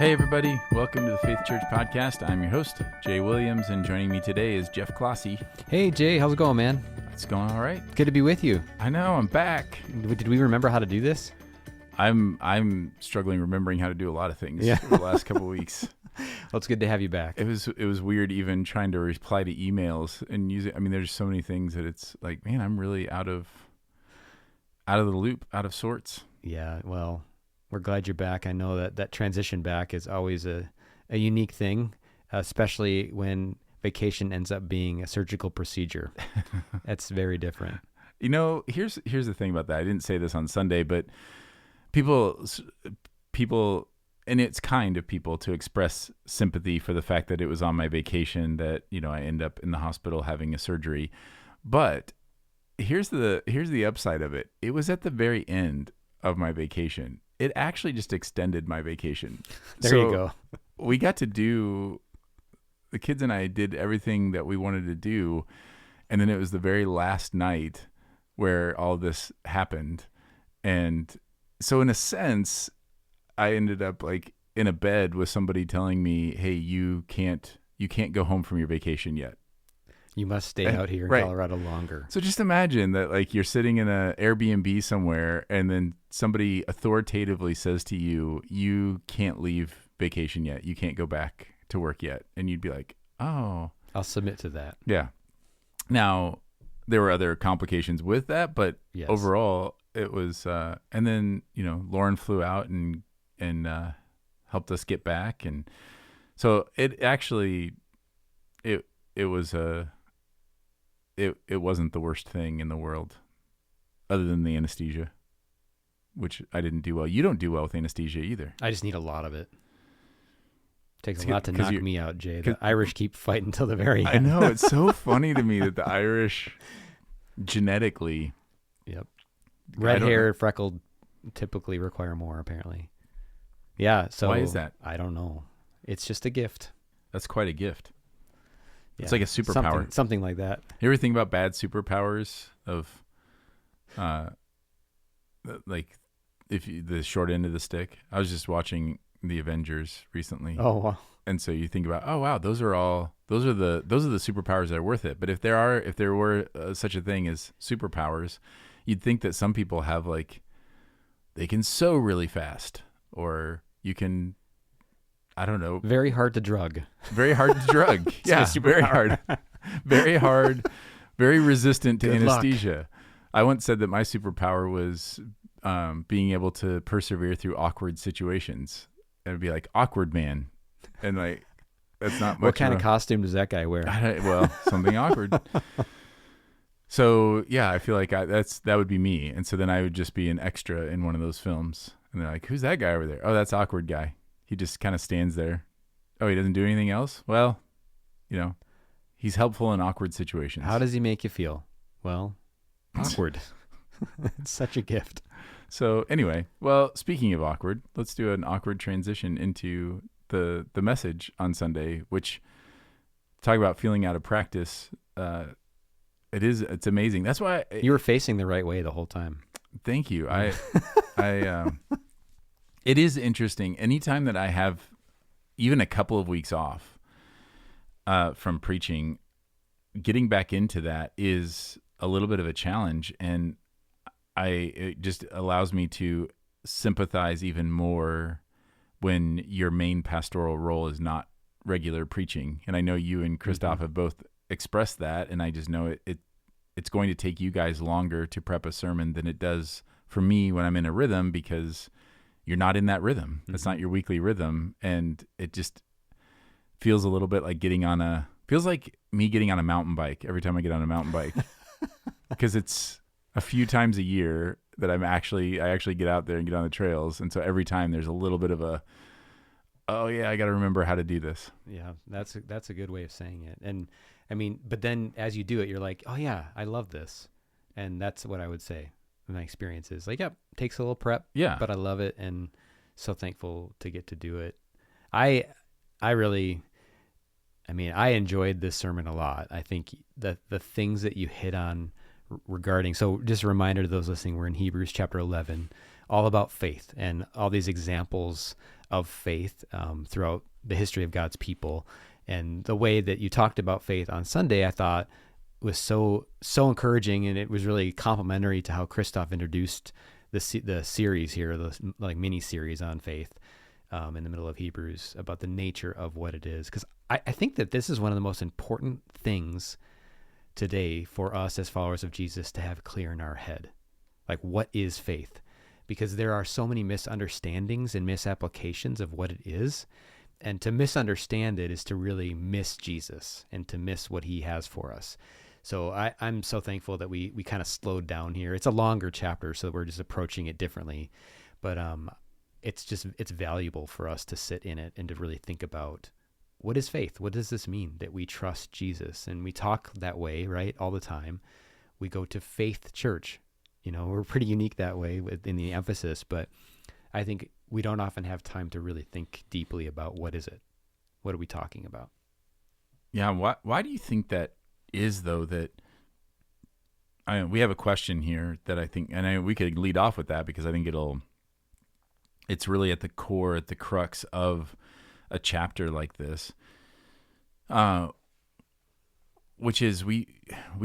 Hey everybody, welcome to the Faith Church Podcast. I'm your host, Jay Williams, and joining me today is Jeff Clossy. Hey Jay, how's it going, man? It's going all right. Good to be with you. I know, I'm back. Did we remember how to do this? I'm struggling remembering how to do a lot of things Yeah. over the last couple of weeks. Well, it's good to have you back. It was weird even trying to reply to emails and use it. I mean, there's so many things that it's like, man, I'm really out of the loop, out of sorts. Yeah, well, we're glad you're back. I know that transition back is always a unique thing, especially when vacation ends up being a surgical procedure. That's very different. You know, here's the thing about that. I didn't say this on Sunday, but people, and it's kind of people to express sympathy for the fact that it was on my vacation that, you know, I end up in the hospital having a surgery. But here's the upside of it. It was at the very end of my vacation. It actually just extended my vacation. There you go. We got to do, the kids and I did everything that we wanted to do. And then it was the very last night where all this happened. And so in a sense, I ended up like in a bed with somebody telling me, hey, you can't go home from your vacation yet. You must stay out here in right. Colorado longer. So just imagine that, like, you're sitting in an Airbnb somewhere and then somebody authoritatively says to you, you can't leave vacation yet. You can't go back to work yet. And you'd be like, oh. I'll submit to that. Yeah. Now, there were other complications with that, but Yes. Overall, it was, and then, you know, Lauren flew out and helped us get back. And so it actually, it was it wasn't the worst thing in the world other than the anesthesia, which I didn't do well. You don't do well with anesthesia either. I just need a lot of it. Takes It's a lot to 'cause knock you're- me out, Jay. The Irish keep fighting till the very end. I know. It's so funny to me that the Irish genetically. Yep. I Red don't hair, know. freckled, typically require more, apparently. Yeah, so Why is that? I don't know. It's just a gift. That's quite a gift. Yeah. It's like a superpower. Something like that. You ever think about bad superpowers of, like, the short end of the stick? I was just watching the Avengers recently, Oh, wow. and so you think about, oh wow, those are the superpowers that are worth it. But if there were such a thing as superpowers, you'd think that some people have, like, they can sew really fast, or you can, I don't know, Very hard to drug. very hard to drug. Yeah, a very superpower. hard, very resistant to Good luck. anesthesia. I once said that my superpower was being able to persevere through awkward situations. And it'd be like, awkward man. And like, that's not much. What kind of costume does that guy wear? Well, something awkward. So yeah, I feel like that would be me. And so then I would just be an extra in one of those films. And they're like, who's that guy over there? Oh, that's awkward guy. He just kind of stands there. Oh, he doesn't do anything else? Well, you know, he's helpful in awkward situations. How does he make you feel? Well, awkward. It's such a gift. So anyway, well, speaking of awkward, let's do an awkward transition into the message on Sunday, which talk about feeling out of practice. It's amazing. That's why You were facing the right way the whole time. thank you. It is interesting. Anytime that I have even a couple of weeks off from preaching, getting back into that is a little bit of a challenge, and it just allows me to sympathize even more when your main pastoral role is not regular preaching. And I know you and Christoph have both expressed that, and I just know it's going to take you guys longer to prep a sermon than it does for me when I'm in a rhythm, because you're not in that rhythm. That's not your weekly rhythm. And it just feels a little bit like feels like me getting on a mountain bike every time I get on a mountain bike, because it's a few times a year that I actually get out there and get on the trails. And so every time there's a little bit of oh yeah, I got to remember how to do this. Yeah, that's a good way of saying it. And I mean, but then as you do it, you're like, oh yeah, I love this. And that's what I would say. My experience is like, yep, takes a little prep. Yeah. But I love it, and so thankful to get to do it. I enjoyed this sermon a lot. I think that the things that you hit on regarding, so just a reminder to those listening, we're in Hebrews chapter 11, all about faith and all these examples of faith throughout the history of God's people. And the way that you talked about faith on Sunday, I thought was so encouraging, and it was really complimentary to how Christoph introduced the series here, the like mini series on faith in the middle of Hebrews, about the nature of what it is. Because I think that this is one of the most important things today for us as followers of Jesus to have clear in our head. Like, what is faith? Because there are so many misunderstandings and misapplications of what it is. And to misunderstand it is to really miss Jesus and to miss what he has for us. So I'm so thankful that we kind of slowed down here. It's a longer chapter, so we're just approaching it differently. But it's valuable for us to sit in it and to really think about, what is faith? What does this mean that we trust Jesus? And we talk that way, right, all the time. We go to Faith Church. We're pretty unique that way in the emphasis, but I think we don't often have time to really think deeply about what is it? What are we talking about? Yeah. Why do you think that is, though? We have a question here that I think, and we could lead off with that because I think it's really at the core, at the crux of a chapter like this, which is we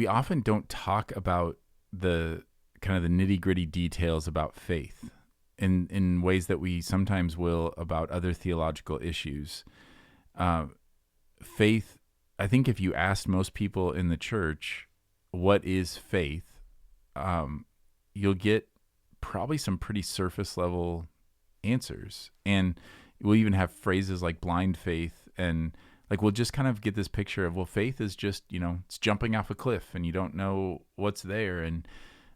often don't talk about the kind of the nitty-gritty details about faith in ways that we sometimes will about other theological issues. Faith, I think if you asked most people in the church, what is faith, you'll get probably some pretty surface level answers. And we'll even have phrases like blind faith, and like we'll just kind of get this picture of, well, faith is just, it's jumping off a cliff and you don't know what's there. And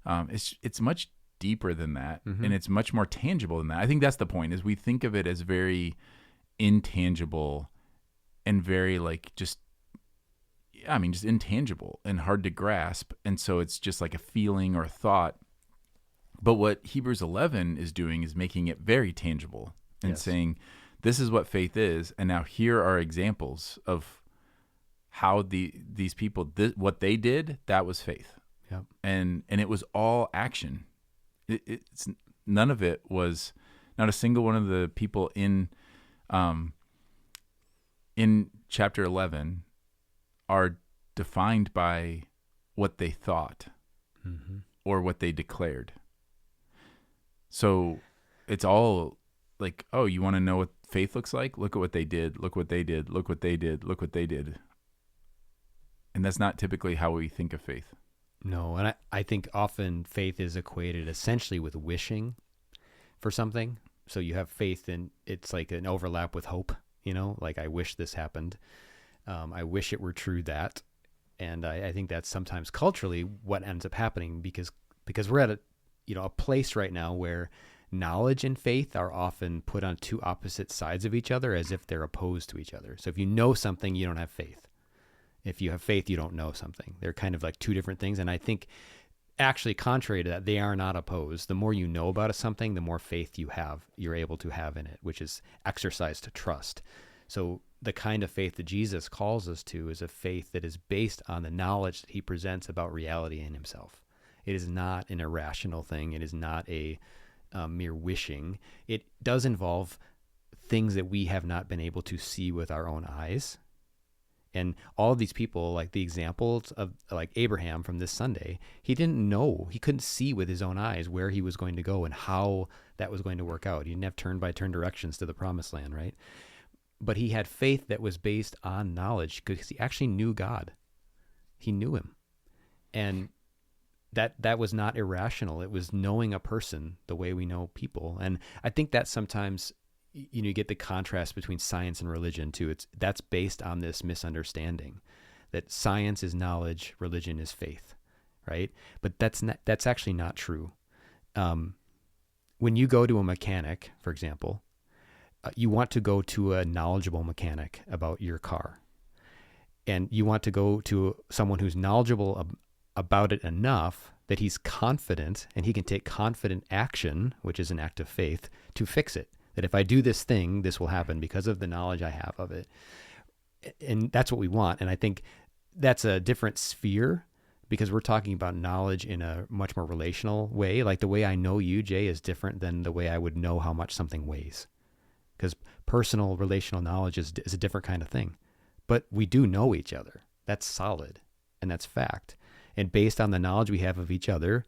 it's much deeper than that, and it's much more tangible than that. I think that's the point, is we think of it as very intangible and very just intangible and hard to grasp. And so it's just like a feeling or a thought. But what Hebrews 11 is doing is making it very tangible and saying, this is what faith is. And now here are examples of how these people, what they did, that was faith. Yep. And it was all action. It's none of it was, not a single one of the people in chapter 11 are defined by what they thought or what they declared. So it's all like, oh, you want to know what faith looks like? Look at what they did. Look what they did. Look what they did. Look what they did. And that's not typically how we think of faith. No, and I think often faith is equated essentially with wishing for something. So you have faith, and it's like an overlap with hope, like, I wish this happened. I wish it were true that. And I think that's sometimes culturally what ends up happening, because we're at a place right now where knowledge and faith are often put on two opposite sides of each other, as if they're opposed to each other. So if you know something, you don't have faith. If you have faith, you don't know something. They're kind of like two different things. And I think actually contrary to that, they are not opposed. The more you know about something, the more faith you're able to have in it, which is exercised to trust. So the kind of faith that Jesus calls us to is a faith that is based on the knowledge that he presents about reality in himself. It is not an irrational thing. It is not a mere wishing. It does involve things that we have not been able to see with our own eyes. And all of these people, like the examples of like Abraham from this Sunday, he didn't know, he couldn't see with his own eyes where he was going to go and how that was going to work out. He didn't have turn-by-turn directions to the promised land, right? But he had faith that was based on knowledge, because he actually knew God. He knew him. And that was not irrational. It was knowing a person the way we know people. And I think that sometimes, you get the contrast between science and religion too. That's based on this misunderstanding that science is knowledge, religion is faith, right? But that's actually not true. When you go to a mechanic, for example, you want to go to a knowledgeable mechanic about your car, and you want to go to someone who's knowledgeable about it enough that he's confident and he can take confident action, which is an act of faith, to fix it. That if I do this thing, this will happen because of the knowledge I have of it. And that's what we want. And I think that's a different sphere, because we're talking about knowledge in a much more relational way. Like the way I know you, Jay, is different than the way I would know how much something weighs. because personal relational knowledge is a different kind of thing. But we do know each other. That's solid, and that's fact. And based on the knowledge we have of each other,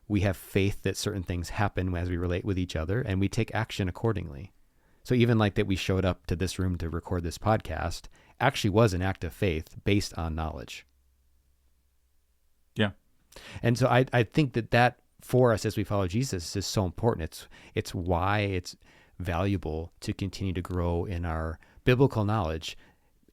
we have faith that certain things happen as we relate with each other, and we take action accordingly. So even like that we showed up to this room to record this podcast actually was an act of faith based on knowledge. Yeah. And so I think that for us as we follow Jesus is so important. It's why it's valuable to continue to grow in our biblical knowledge.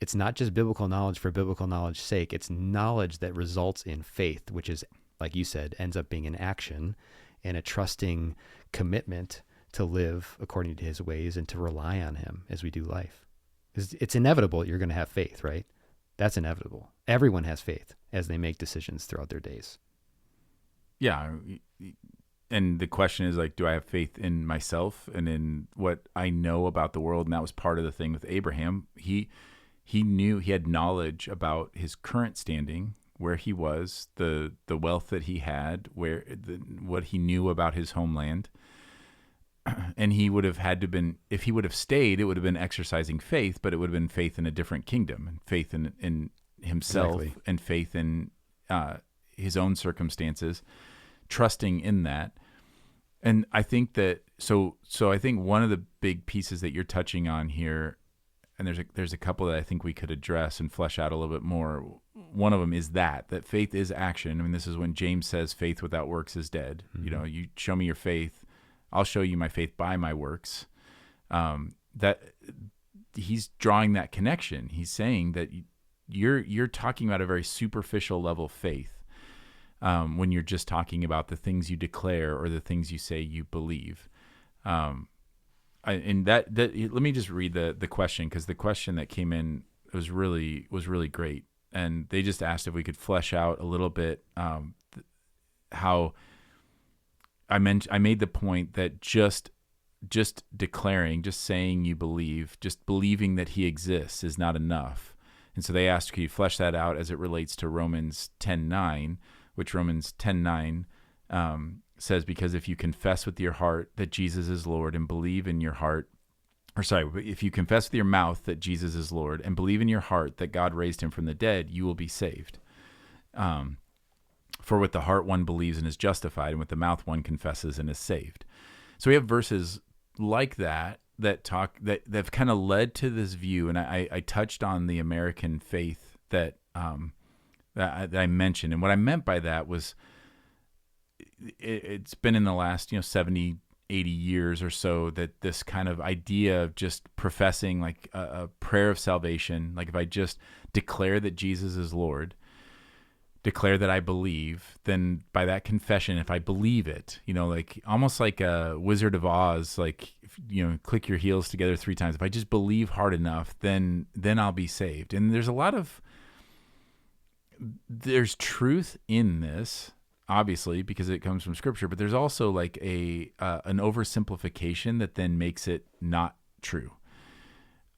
It's not just biblical knowledge for biblical knowledge's sake. It's knowledge that results in faith, which is, like you said, ends up being an action and a trusting commitment to live according to his ways and to rely on him as we do life. Because it's inevitable you're going to have faith, right? That's inevitable. Everyone has faith as they make decisions throughout their days. Yeah. And the question is like, do I have faith in myself and in what I know about the world? And that was part of the thing with Abraham. He knew, he had knowledge about his current standing, where he was, the wealth that he had, what he knew about his homeland. And he would have had to been, if he would have stayed, it would have been exercising faith, but it would have been faith in a different kingdom, and faith in himself, exactly, and faith in his own circumstances, trusting in that. And I think that, so I think one of the big pieces that you're touching on here, and there's a couple that I think we could address and flesh out a little bit more. One of them is that faith is action. I mean, this is when James says faith without works is dead. Mm-hmm. You know, you show me your faith, I'll show you my faith by my works. That he's drawing that connection. He's saying that you're talking about a very superficial level of faith when you're just talking about the things you declare or the things you say you believe. And that let me just read the question, because the question that came in was really great, and they just asked if we could flesh out a little bit how I made the point that just declaring, just saying you believe, just believing that he exists is not enough. And so they asked, could you flesh that out as it relates to Romans 10:9, which Romans 10:9 says, because if you confess with your heart that Jesus is Lord and believe in your heart, if you confess with your mouth that Jesus is Lord and believe in your heart that God raised him from the dead, you will be saved. For with the heart one believes and is justified, and with the mouth one confesses and is saved. So we have verses like that have kind of led to this view, and I touched on the American faith that I mentioned, and what I meant by that was it's been in the last 70, 80 years or so that this kind of idea of just professing like a prayer of salvation, like if I just declare that Jesus is Lord, declare that I believe, then by that confession, if I believe it, like almost like a Wizard of Oz, like, click your heels together 3 times. If I just believe hard enough, then I'll be saved. And there's truth in this, obviously, because it comes from Scripture, but there's also like an oversimplification that then makes it not true.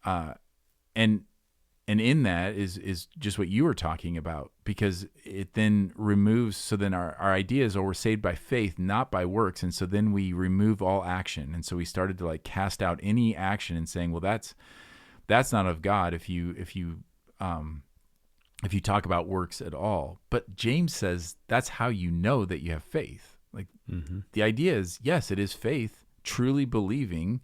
And in that is just what you were talking about, because it then removes, so then our idea is, we're saved by faith, not by works. And so then we remove all action. And so we started to like cast out any action and saying, well, that's not of God if you talk about works at all. But James says that's how you know that you have faith. Like, mm-hmm. The idea is, yes, it is faith, truly believing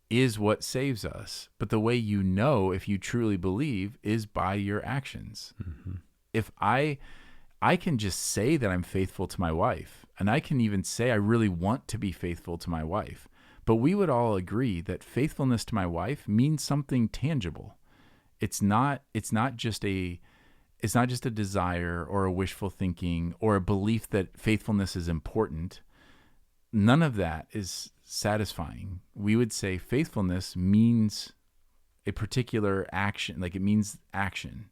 is what saves us. But the way you know if you truly believe is by your actions. Mm-hmm. If I can just say that I'm faithful to my wife, and I can even say I really want to be faithful to my wife, but we would all agree that faithfulness to my wife means something tangible. It's not just a desire or a wishful thinking or a belief that faithfulness is important. None of that is satisfying. We would say faithfulness means a particular action, like it means action.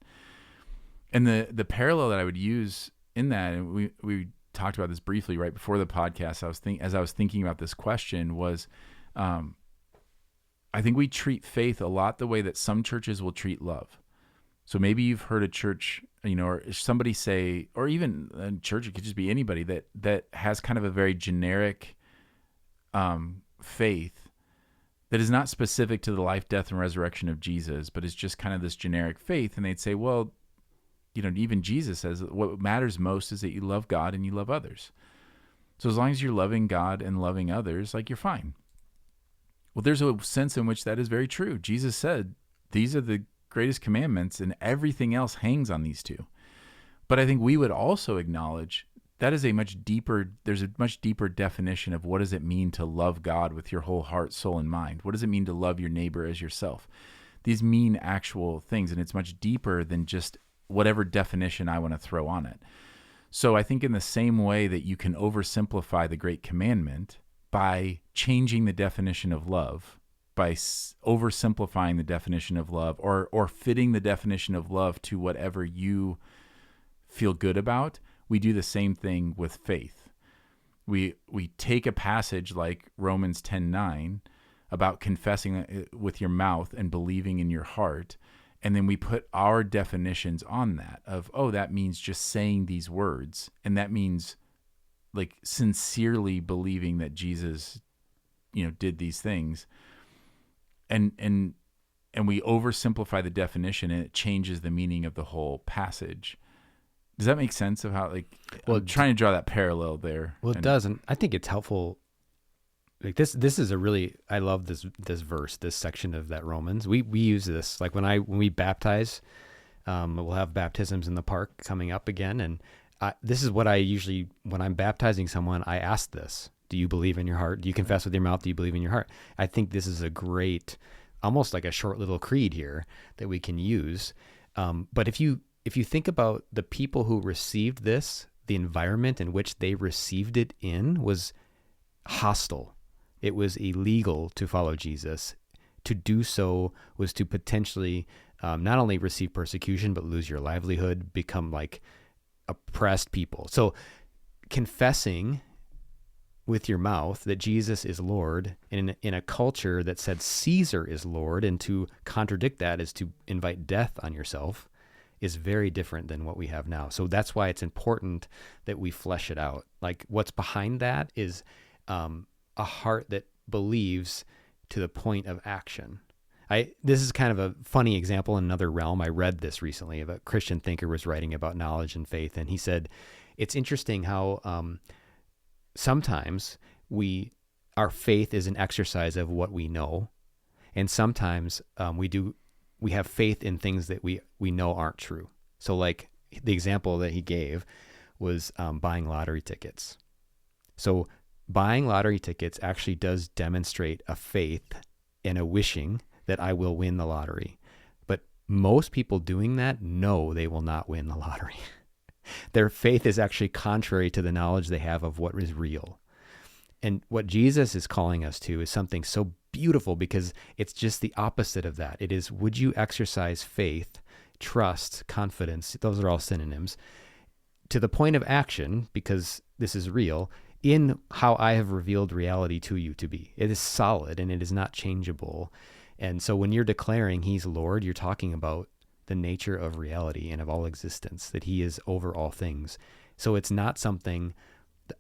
And the parallel that I would use in that, and we talked about this briefly right before the podcast, as I was thinking about this question, was I think we treat faith a lot the way that some churches will treat love. So maybe you've heard a church, or somebody say, or even a church, it could just be anybody that has kind of a very generic faith that is not specific to the life, death, and resurrection of Jesus, but is just kind of this generic faith. And they'd say, well, even Jesus says what matters most is that you love God and you love others. So as long as you're loving God and loving others, like, you're fine. Well, there's a sense in which that is very true. Jesus said, these are the greatest commandments, and everything else hangs on these two. But I think we would also acknowledge that is there's a much deeper definition of what does it mean to love God with your whole heart, soul, and mind? What does it mean to love your neighbor as yourself? These mean actual things, and it's much deeper than just whatever definition I want to throw on it. So I think in the same way that you can oversimplify the great commandment by changing the definition of love, by oversimplifying the definition of love, or fitting the definition of love to whatever you feel good about, we do the same thing with faith. We take a passage like Romans 10:9 about confessing with your mouth and believing in your heart, and then we put our definitions on that of, that means just saying these words, and that means like sincerely believing that Jesus, did these things, and we oversimplify the definition, and it changes the meaning of the whole passage. Does that make sense of how, I'm trying to draw that parallel there? Well, it does, and I think it's helpful. Like this is I love this verse, this section of that Romans. We use this, like when we baptize, we'll have baptisms in the park coming up again, and this is what I usually, when I'm baptizing someone, I ask this: do you believe in your heart? Do you confess with your mouth? Do you believe in your heart? I think this is a great, almost like a short little creed here that we can use. But if you think about the people who received this, the environment in which they received it in was hostile. It was illegal to follow Jesus. To do so was to potentially not only receive persecution, but lose your livelihood, become like oppressed people. So confessing with your mouth that Jesus is Lord in a culture that said Caesar is Lord, and to contradict that is to invite death on yourself, is very different than what we have now. So that's why it's important that we flesh it out. Like, what's behind that is a heart that believes to the point of action. This is kind of a funny example in another realm. I read this recently. A Christian thinker was writing about knowledge and faith, and he said, it's interesting how sometimes our faith is an exercise of what we know, and sometimes we have faith in things that we know aren't true. So like the example that he gave was buying lottery tickets. So buying lottery tickets actually does demonstrate a faith and a wishing that I will win the lottery. But most people doing that know they will not win the lottery. Their faith is actually contrary to the knowledge they have of what is real. And what Jesus is calling us to is something so beautiful, because it's just the opposite of that. It is, would you exercise faith, trust, confidence, those are all synonyms, to the point of action, because this is real, in how I have revealed reality to you to be. It is solid and it is not changeable. And so when you're declaring he's Lord, you're talking about the nature of reality and of all existence, that he is over all things. So it's not something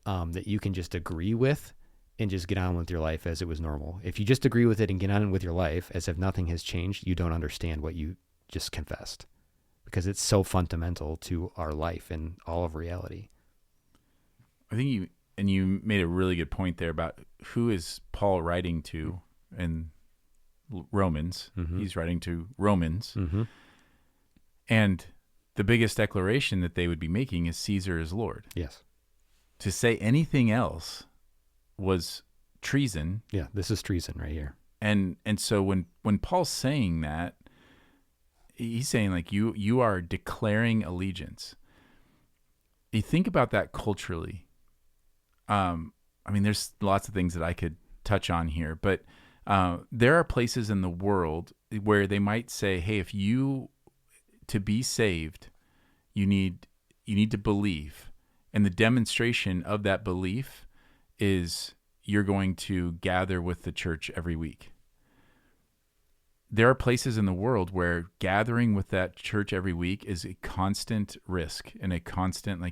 that you can just agree with and just get on with your life as it was normal. If you just agree with it and get on with your life as if nothing has changed, you don't understand what you just confessed, because it's so fundamental to our life and all of reality. I think you made a really good point there about who is Paul writing to in Romans. Mm-hmm. He's writing to Romans. Mm-hmm. And the biggest declaration that they would be making is Caesar is Lord. Yes. To say anything else was treason. Yeah, this is treason right here. And so when Paul's saying that, he's saying like you are declaring allegiance. You think about that culturally. I mean, there's lots of things that I could touch on here, but there are places in the world where they might say, hey, to be saved, you need to believe. And the demonstration of that belief is you're going to gather with the church every week. There are places in the world where gathering with that church every week is a constant risk and a constant,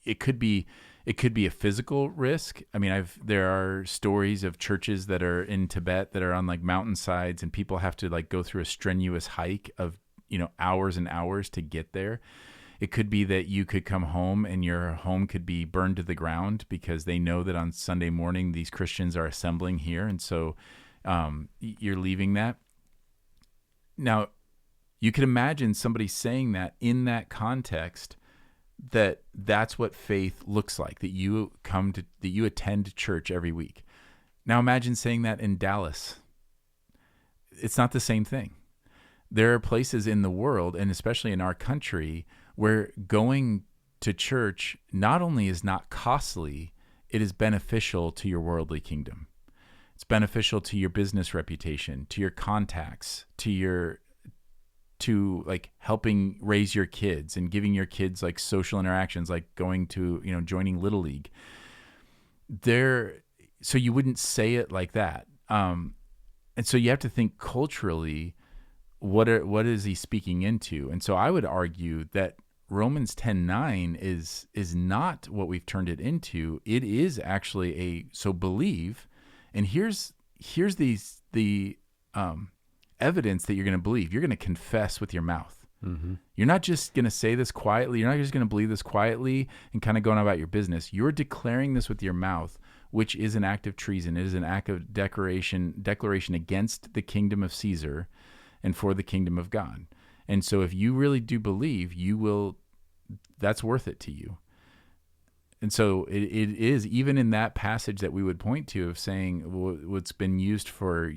it could be It could be a physical risk. I mean, there are stories of churches that are in Tibet that are on like mountainsides, and people have to like go through a strenuous hike of, hours and hours to get there. It could be that you could come home and your home could be burned to the ground because they know that on Sunday morning these Christians are assembling here, and so you're leaving that. Now, you can imagine somebody saying that in that context, that's what faith looks like, that you attend church every week. Now imagine saying that in Dallas. It's not the same thing. There are places in the world, and especially in our country, where going to church not only is not costly, it is beneficial to your worldly kingdom. It's beneficial to your business reputation, to your contacts, to like helping raise your kids and giving your kids like social interactions, like going to, joining Little League. So you wouldn't say it like that. And so you have to think culturally, what is he speaking into? And so I would argue that Romans 10:9 is not what we've turned it into. It is actually so believe. And here's the evidence that you're going to believe. You're going to confess with your mouth. Mm-hmm. You're not just going to say this quietly. You're not just going to believe this quietly and kind of going about your business. You're declaring this with your mouth, which is an act of treason. It is an act of declaration against the kingdom of Caesar and for the kingdom of God. And so if you really do believe, that's worth it to you. And so it is, even in that passage that we would point to of saying what's been used for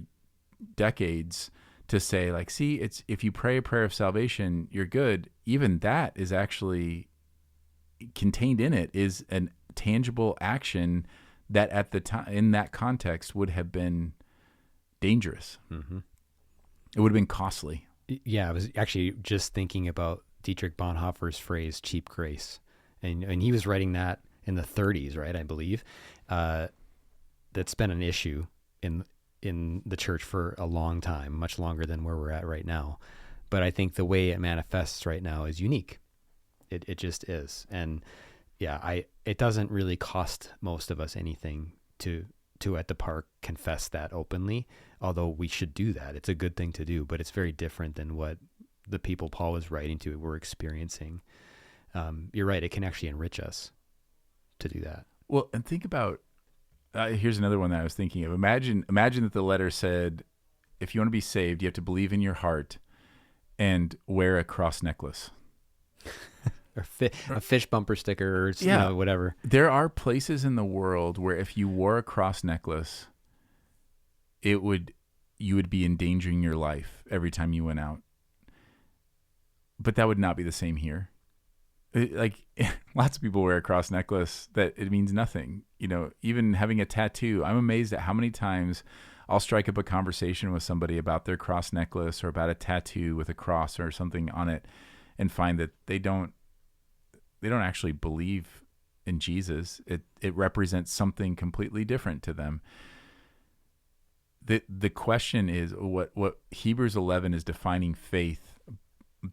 decades to say, like, see, it's if you pray a prayer of salvation, you're good. Even that is actually contained in it is a tangible action that at the time, in that context, would have been dangerous. Mm-hmm. It would have been costly. Yeah, I was actually just thinking about Dietrich Bonhoeffer's phrase, cheap grace. And he was writing that in the 30s, right, I believe. That's been an issue in the church for a long time, much longer than where we're at right now. But I think the way it manifests right now is unique. It just is. And yeah, it doesn't really cost most of us anything to at the park confess that openly, although we should do that. It's a good thing to do, but it's very different than what the people Paul was writing to were experiencing. You're right. It can actually enrich us to do that. Well, and think about, here's another one that I was thinking of. Imagine that the letter said, if you want to be saved, you have to believe in your heart and wear a cross necklace. Or a fish bumper sticker or whatever. There are places in the world where if you wore a cross necklace, you would be endangering your life every time you went out. But that would not be the same here. Like lots of people wear a cross necklace that it means nothing. Even having a tattoo, I'm amazed at how many times I'll strike up a conversation with somebody about their cross necklace or about a tattoo with a cross or something on it and find that they don't actually believe in Jesus. It represents something completely different to them. The question is what Hebrews 11 is defining faith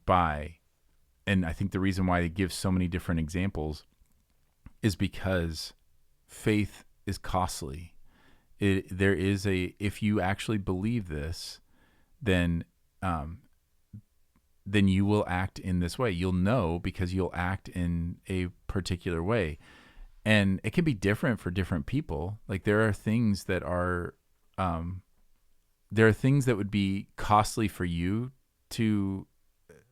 by. And I think the reason why it gives so many different examples is because faith is costly. If you actually believe this, then you will act in this way. You'll know because you'll act in a particular way. And it can be different for different people. Like there are things that would be costly for you to,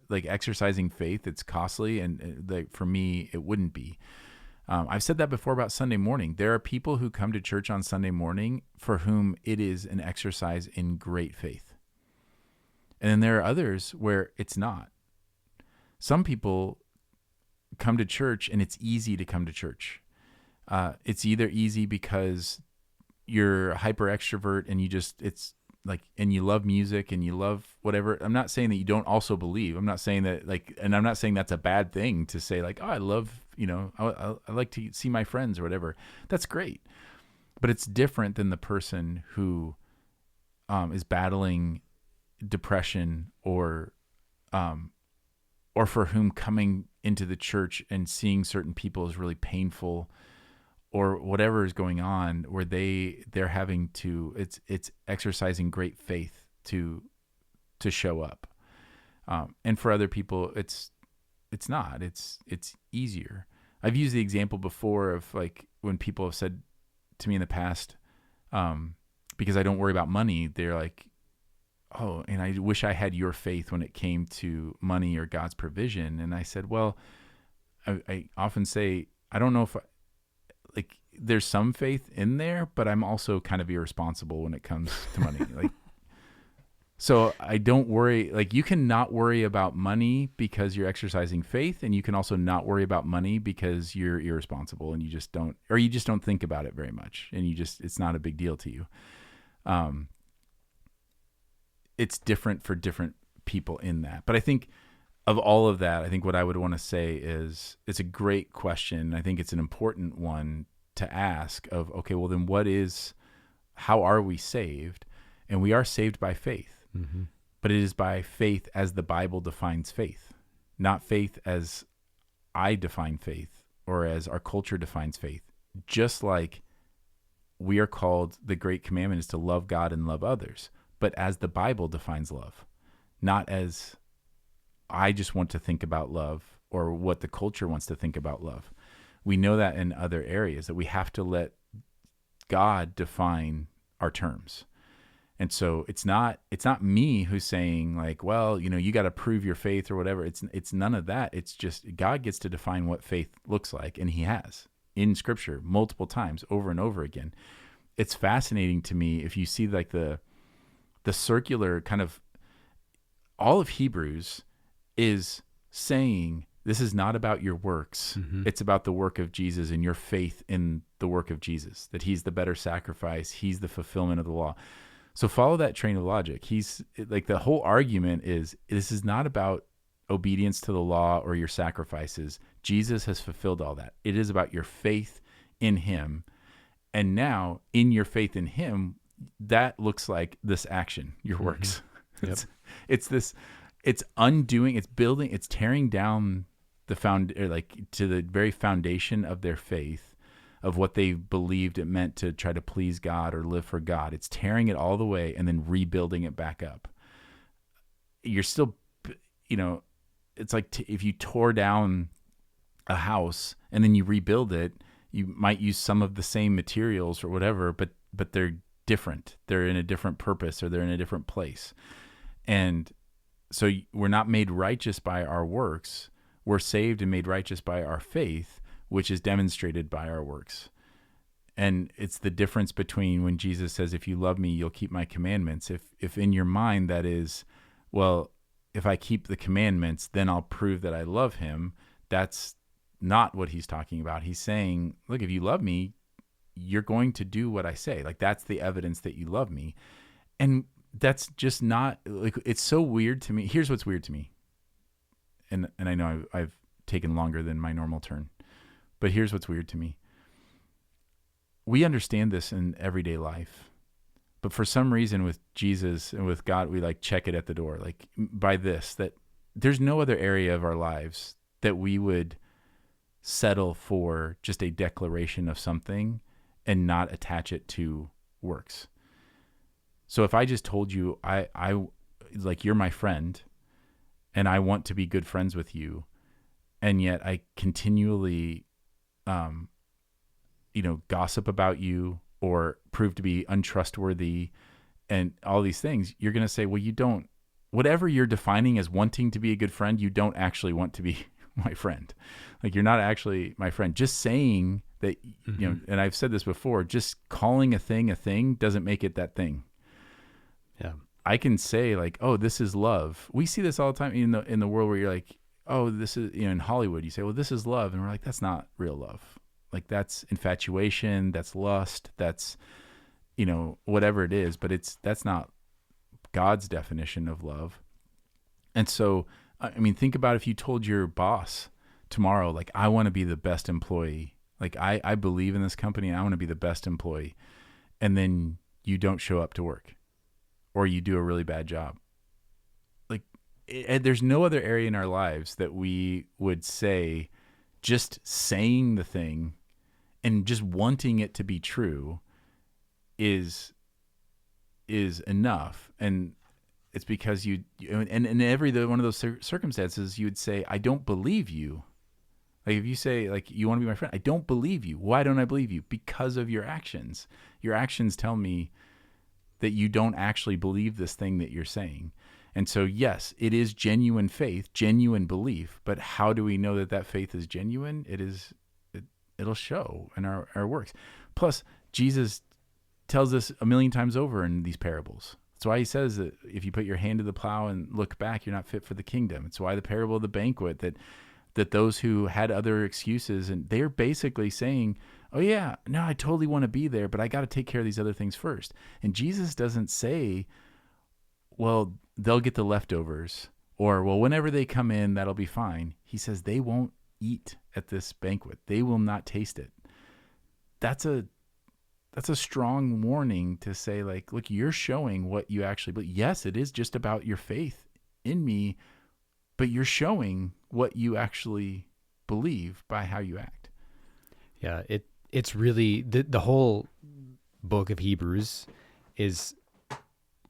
like exercising faith. It's costly, and like for me, it wouldn't be. I've said that before about Sunday morning. There are people who come to church on Sunday morning for whom it is an exercise in great faith. And then there are others where it's not. Some people come to church and it's easy to come to church. It's either easy because you're a hyper extrovert and and you love music and you love whatever. I'm not saying that you don't also believe. I'm not saying that and I'm not saying that's a bad thing to say like, oh, I love, I like to see my friends or whatever. That's great. But it's different than the person who is battling depression or for whom coming into the church and seeing certain people is really painful, or whatever is going on, where they're having to, it's exercising great faith to show up. And for other people, it's not. It's easier. I've used the example before of like when people have said to me in the past, because I don't worry about money, they're like, oh, and I wish I had your faith when it came to money or God's provision. And I said, well, I often say, I don't know if like there's some faith in there, but I'm also kind of irresponsible when it comes to money. Like, so I don't worry. Like, you can not worry about money because you're exercising faith, and you can also not worry about money because you're irresponsible and you just don't think about it very much, and it's not a big deal to you. It's different for different people in that. But I think of all of that, I think what I would want to say is it's a great question. I think it's an important one to ask of, okay, well then how are we saved? And we are saved by faith. Mm-hmm. But it is by faith as the Bible defines faith, not faith as I define faith or as our culture defines faith. Just like we are called, the great commandment is to love God and love others, but as the Bible defines love, not as I just want to think about love or what the culture wants to think about love. We know that in other areas, that we have to let God define our terms. And so it's not me who's saying like, well, you got to prove your faith or whatever. It's none of that. It's just God gets to define what faith looks like. And he has in Scripture multiple times over and over again. It's fascinating to me if you see like the circular kind of, all of Hebrews is saying this is not about your works. Mm-hmm. It's about the work of Jesus and your faith in the work of Jesus, that he's the better sacrifice. He's the fulfillment of the law. So follow that train of logic. He's like, the whole argument is, this is not about obedience to the law or your sacrifices. Jesus has fulfilled all that. It is about your faith in him. And now in your faith in him, that looks like this action, your works. Yep. It's undoing, it's building, it's tearing down to the very foundation of their faith, of what they believed it meant to try to please God or live for God. It's tearing it all the way and then rebuilding it back up. You're still, it's like if you tore down a house and then you rebuild it, you might use some of the same materials or whatever, but they're different. They're in a different purpose, or they're in a different place. And so we're not made righteous by our works. We're saved and made righteous by our faith, which is demonstrated by our works. And it's the difference between when Jesus says, if you love me, you'll keep my commandments. If in your mind that is, well, if I keep the commandments, then I'll prove that I love him. That's not what he's talking about. He's saying, look, if you love me, you're going to do what I say. Like, that's the evidence that you love me. And that's just not, like, it's so weird to me. Here's what's weird to me. And I know I've taken longer than my normal turn. But here's what's weird to me. We understand this in everyday life, but for some reason with Jesus and with God, we like check it at the door. Like, by this, that there's no other area of our lives that we would settle for just a declaration of something and not attach it to works. So if I just told you, I like, you're my friend and I want to be good friends with you, and yet I continually gossip about you or prove to be untrustworthy and all these things, you're going to say, well, whatever you're defining as wanting to be a good friend, you don't actually want to be my friend. Like, you're not actually my friend. Just saying that, and I've said this before, just calling a thing doesn't make it that thing. Yeah. I can say like, oh, this is love. We see this all the time in the world where you're like, oh, this is, in Hollywood, you say, well, this is love. And we're like, that's not real love. Like, that's infatuation, that's lust, that's, whatever it is, but that's not God's definition of love. And so, I mean, think about if you told your boss tomorrow, like, I want to be the best employee. Like, I believe in this company and I want to be the best employee. And then you don't show up to work, or you do a really bad job. Like, there's no other area in our lives that we would say just saying the thing and just wanting it to be true is enough. And it's because you and in every one of those circumstances, you would say, I don't believe you. Like if you say, like, you want to be my friend, I don't believe you. Why don't I believe you? Because of your actions. Your actions tell me that you don't actually believe this thing that you're saying. And so, yes, it is genuine faith, genuine belief. But how do we know that that faith is genuine? It'll show in our works. Plus, Jesus tells us a million times over in these parables. That's why he says that if you put your hand to the plow and look back, you're not fit for the kingdom. It's why the parable of the banquet, that those who had other excuses, and they're basically saying, oh yeah, no, I totally want to be there, but I got to take care of these other things first. And Jesus doesn't say, well, they'll get the leftovers, or, well, whenever they come in, that'll be fine. He says they won't eat at this banquet. They will not taste it. That's a strong warning to say, like, look, you're showing what you actually believe. Yes, it is just about your faith in me, but you're showing what you actually believe by how you act. Yeah, it's really, the whole book of Hebrews is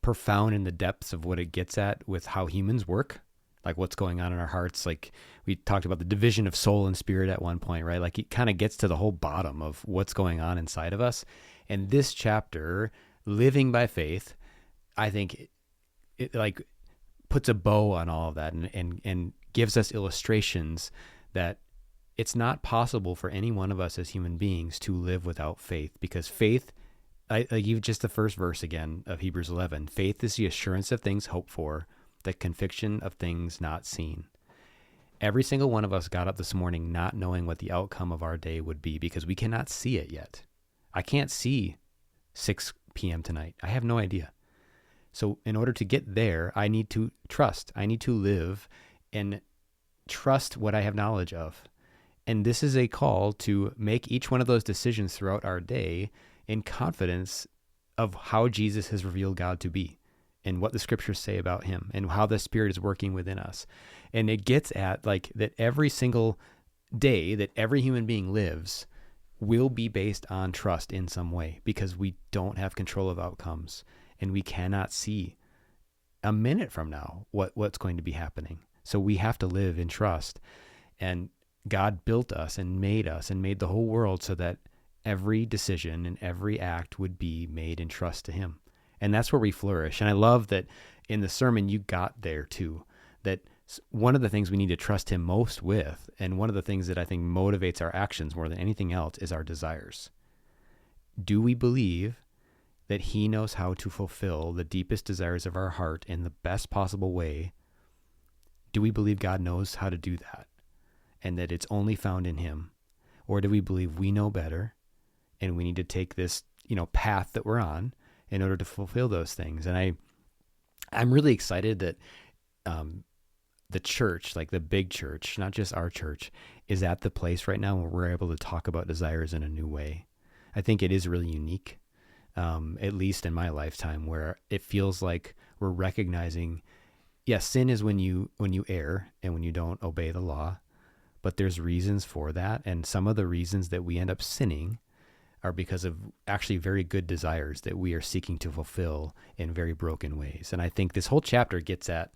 profound in the depths of what it gets at with how humans work, like what's going on in our hearts. Like we talked about the division of soul and spirit at one point, right? Like it kind of gets to the whole bottom of what's going on inside of us. And this chapter, living by faith, I think it like puts a bow on all of that and gives us illustrations that it's not possible for any one of us as human beings to live without faith, because faith, I give just the first verse again of Hebrews 11. Faith is the assurance of things hoped for, the conviction of things not seen. Every single one of us got up this morning not knowing what the outcome of our day would be, because we cannot see it yet. I can't see 6 p.m. tonight. I have no idea. So in order to get there, I need to trust. I need to live and trust what I have knowledge of. And this is a call to make each one of those decisions throughout our day in confidence of how Jesus has revealed God to be and what the scriptures say about him and how the Spirit is working within us. And it gets at like that every single day that every human being lives will be based on trust in some way, because we don't have control of outcomes and we cannot see a minute from now what's going to be happening. So we have to live in trust. And God built us and made the whole world so that every decision and every act would be made in trust to him. And that's where we flourish. And I love that in the sermon you got there too, that one of the things we need to trust him most with, and one of the things that I think motivates our actions more than anything else, is our desires. Do we believe that he knows how to fulfill the deepest desires of our heart in the best possible way? Do we believe God knows how to do that and that it's only found in him? Or do we believe we know better and we need to take this, path that we're on in order to fulfill those things? And I'm really excited that the church, like the big church, not just our church, is at the place right now where we're able to talk about desires in a new way. I think it is really unique, at least in my lifetime, where it feels like we're recognizing, yes, sin is when you err and when you don't obey the law, but there's reasons for that. And some of the reasons that we end up sinning are because of actually very good desires that we are seeking to fulfill in very broken ways. And I think this whole chapter gets at,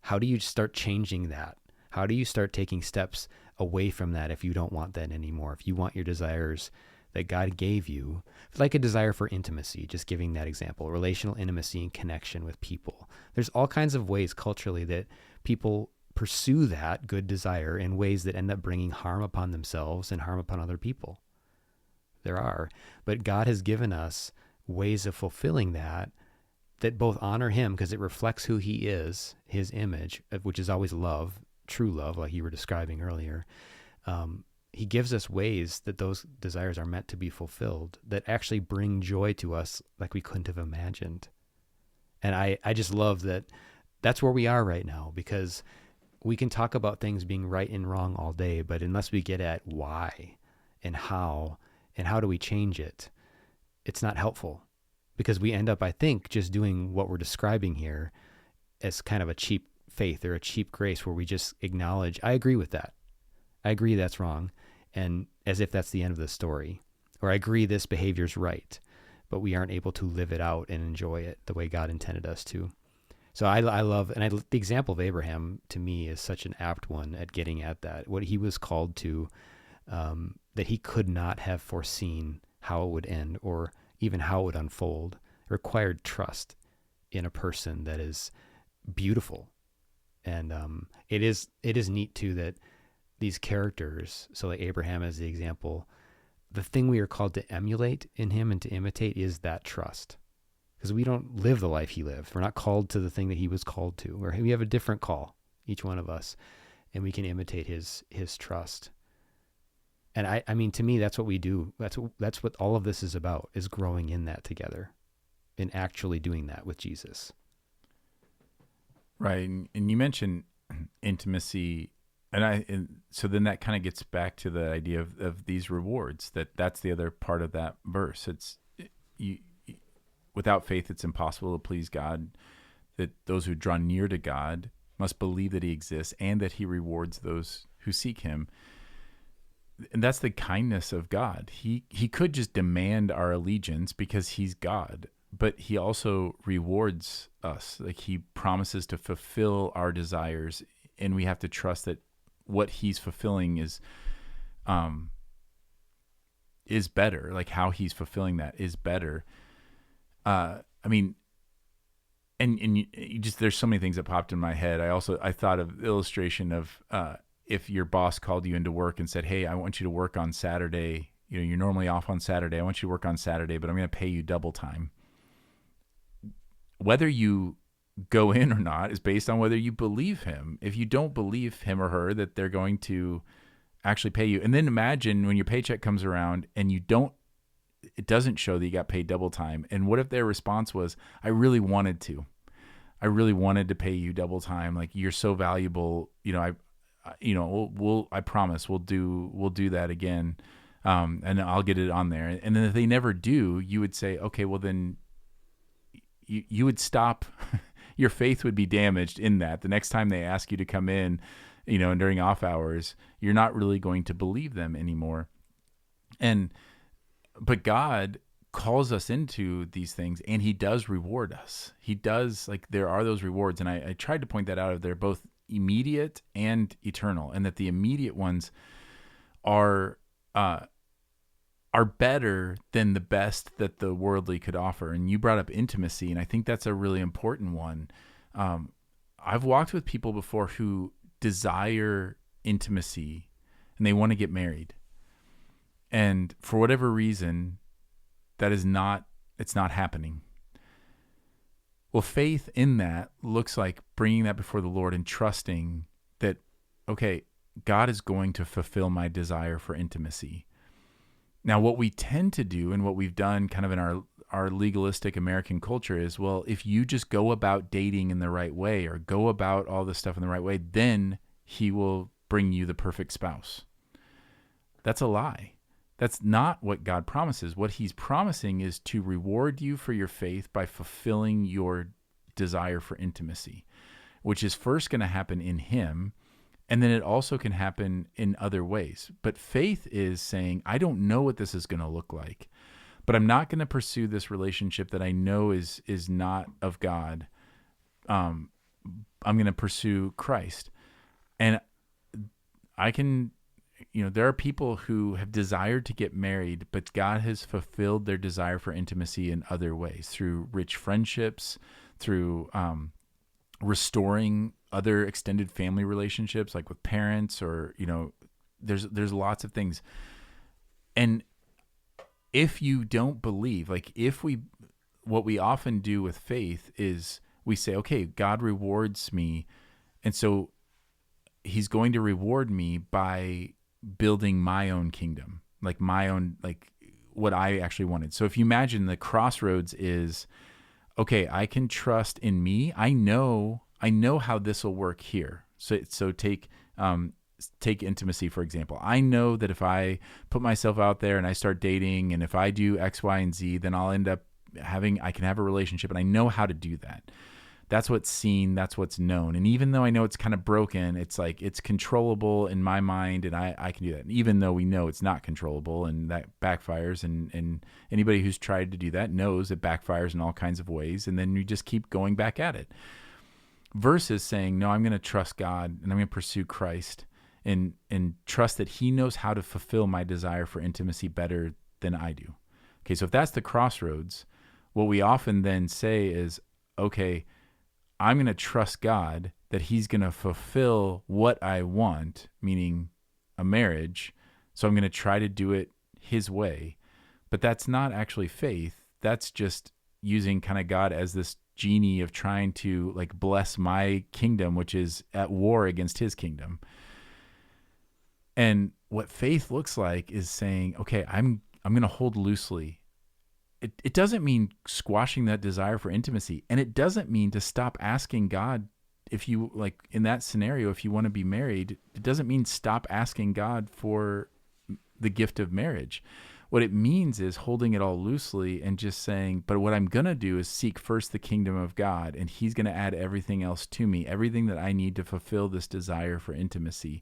how do you start changing that? How do you start taking steps away from that if you don't want that anymore? If you want your desires that God gave you, like a desire for intimacy, just giving that example, relational intimacy and connection with people. There's all kinds of ways culturally that people pursue that good desire in ways that end up bringing harm upon themselves and harm upon other people. There are. But God has given us ways of fulfilling that both honor him because it reflects who he is, his image, which is always love, true love, like you were describing earlier. He gives us ways that those desires are meant to be fulfilled that actually bring joy to us like we couldn't have imagined. And I just love that that's where we are right now, because we can talk about things being right and wrong all day, but unless we get at why and how do we change it, it's not helpful. Because we end up, I think, just doing what we're describing here as kind of a cheap faith or a cheap grace where we just acknowledge, I agree with that. I agree that's wrong. And as if that's the end of the story. or I agree this behavior's right, but we aren't able to live it out and enjoy it the way God intended us to. So I love, the example of Abraham to me is such an apt one at getting at that. What he was called to, that he could not have foreseen how it would end or even how it would unfold, required trust in a person that is beautiful. And it is neat too that these characters, so like Abraham as the example, the thing we are called to emulate in him and to imitate is that trust. Because we don't live the life he lived. We're not called to the thing that he was called to. We have a different call, each one of us, and we can imitate his trust. And I mean, to me, that's what we do. That's what all of this is about, is growing in that together and actually doing that with Jesus. Right. And you mentioned intimacy, and so then that kind of gets back to the idea of these rewards, that's the other part of that verse. It's without faith, it's impossible to please God, that those who draw near to God must believe that he exists and that he rewards those who seek him. And that's the kindness of God. He could just demand our allegiance because he's God, but he also rewards us. Like, he promises to fulfill our desires, and we have to trust that what he's fulfilling is better. Like, how he's fulfilling that is better. I mean, and you just, there's so many things that popped in my head. I thought of the illustration of if your boss called you into work and said, "Hey, I want you to work on Saturday. You know, you're normally off on Saturday. I want you to work on Saturday, but I'm going to pay you double time." Whether you go in or not is based on whether you believe him. If you don't believe him or her that they're going to actually pay you, and then imagine when your paycheck comes around and it doesn't show that you got paid double time. And what if their response was, "I really wanted to pay you double time. Like, you're so valuable. You know, I promise we'll do that again. And I'll get it on there." And then if they never do, you would say, okay, well then you would stop. Your faith would be damaged in that. The next time they ask you to come in, you know, and during off hours, you're not really going to believe them anymore. But God calls us into these things, and he does reward us. He does, like, there are those rewards. And I tried to point that out. They're both immediate and eternal, and that the immediate ones are better than the best that the worldly could offer. And you brought up intimacy, and I think that's a really important one. I've walked with people before who desire intimacy, and they want to get married. And for whatever reason, it's not happening. Well, faith in that looks like bringing that before the Lord and trusting that, okay, God is going to fulfill my desire for intimacy. Now, what we tend to do, and what we've done kind of in our legalistic American culture, is, well, if you just go about dating in the right way, or go about all this stuff in the right way, then he will bring you the perfect spouse. That's a lie. That's not what God promises. What he's promising is to reward you for your faith by fulfilling your desire for intimacy, which is first going to happen in him, and then it also can happen in other ways. But faith is saying, I don't know what this is going to look like, but I'm not going to pursue this relationship that I know is not of God. I'm going to pursue Christ. And I can... You know, there are people who have desired to get married, but God has fulfilled their desire for intimacy in other ways, through rich friendships, through restoring other extended family relationships, like with parents, or, you know, there's lots of things. And if you don't believe, like, what we often do with faith is we say, okay, God rewards me, and so he's going to reward me by building my own kingdom, like my own, like what I actually wanted. So if you imagine the crossroads is, okay, I can trust in me. I know how this will work here. So take intimacy, for example. I know that if I put myself out there and I start dating, and if I do X, Y, and Z, then I'll end up I can have a relationship, and I know how to do that. That's what's seen. That's what's known. And even though I know it's kind of broken, it's like it's controllable in my mind, and I can do that. And even though we know it's not controllable and that backfires, and anybody who's tried to do that knows it backfires in all kinds of ways. And then you just keep going back at it. Versus saying, no, I'm going to trust God and I'm going to pursue Christ and trust that he knows how to fulfill my desire for intimacy better than I do. Okay, so if that's the crossroads, what we often then say is, okay, I'm going to trust God that he's going to fulfill what I want, meaning a marriage. So I'm going to try to do it his way. But that's not actually faith. That's just using kind of God as this genie of trying to like bless my kingdom, which is at war against his kingdom. And what faith looks like is saying, okay, I'm going to hold loosely. It doesn't mean squashing that desire for intimacy. And it doesn't mean to stop asking God if you, like in that scenario, if you want to be married, it doesn't mean stop asking God for the gift of marriage. What it means is holding it all loosely and just saying, but what I'm going to do is seek first the kingdom of God, and he's going to add everything else to me, everything that I need to fulfill this desire for intimacy,